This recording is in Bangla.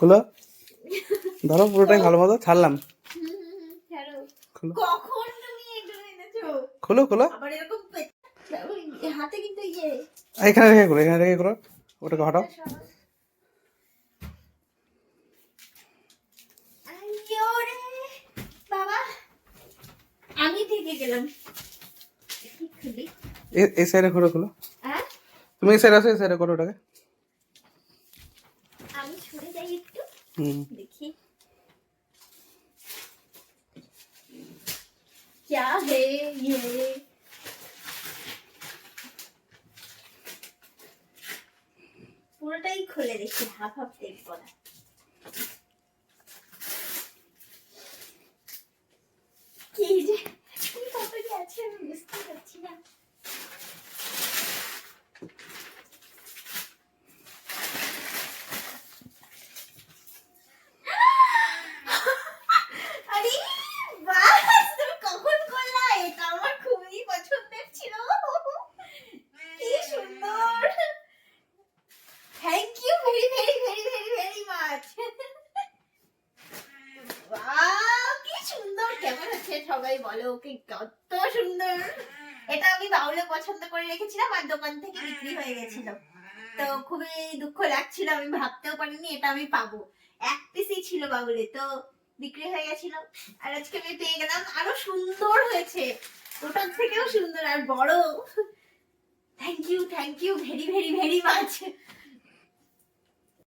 খোলো, ধরো পুরোটাই ভালো মতো ছাড়লাম। খোলো কখন তুমি এগুলো এনেছো? খোলো খোলো, আবার এরকম হাতে কিন্তু এখানে রেখে করো, এখানে রেখে করো, ওটাকে হটাও। বাবা আমি থেকে গেলাম। এই সাইডে খোলো খোলো, হ্যাঁ তুমি এই সাইডে আসো, এই সাইডে করো ওটাকে। আমি সরে যাই একটু, দেখি क्या है ये। পুরোটাই খুলে দেখি, হাফ হাফ দেখবো না। কি যে কি কত কি আছে আমি বুঝতে পারছি না। আরে বাস, তুমি কখন করলা? এটা আমার খুবই পছন্দের ছিল, কি সুন্দর। Thank you very very very very very much. Wow কি সুন্দর, কেমন হচ্ছে সবাই বলো, কি কত সুন্দর। এটা আমি বাউলে পছন্দ করে রেখেছিলাম আর দোকান থেকে বিক্রি হয়ে গেছিল, তো খুবই দুঃখ লাগছিল, আমি ভাবতেও পারিনি এটা আমি পাবো। এক পিসই ছিল বাউলে, তো বিক্রি হয়ে গেছিল, আর আজকে আমি পেয়ে গেলাম। আরো সুন্দর হয়েছে, ওটার থেকেও সুন্দর আর বড়। Thank you very very very much.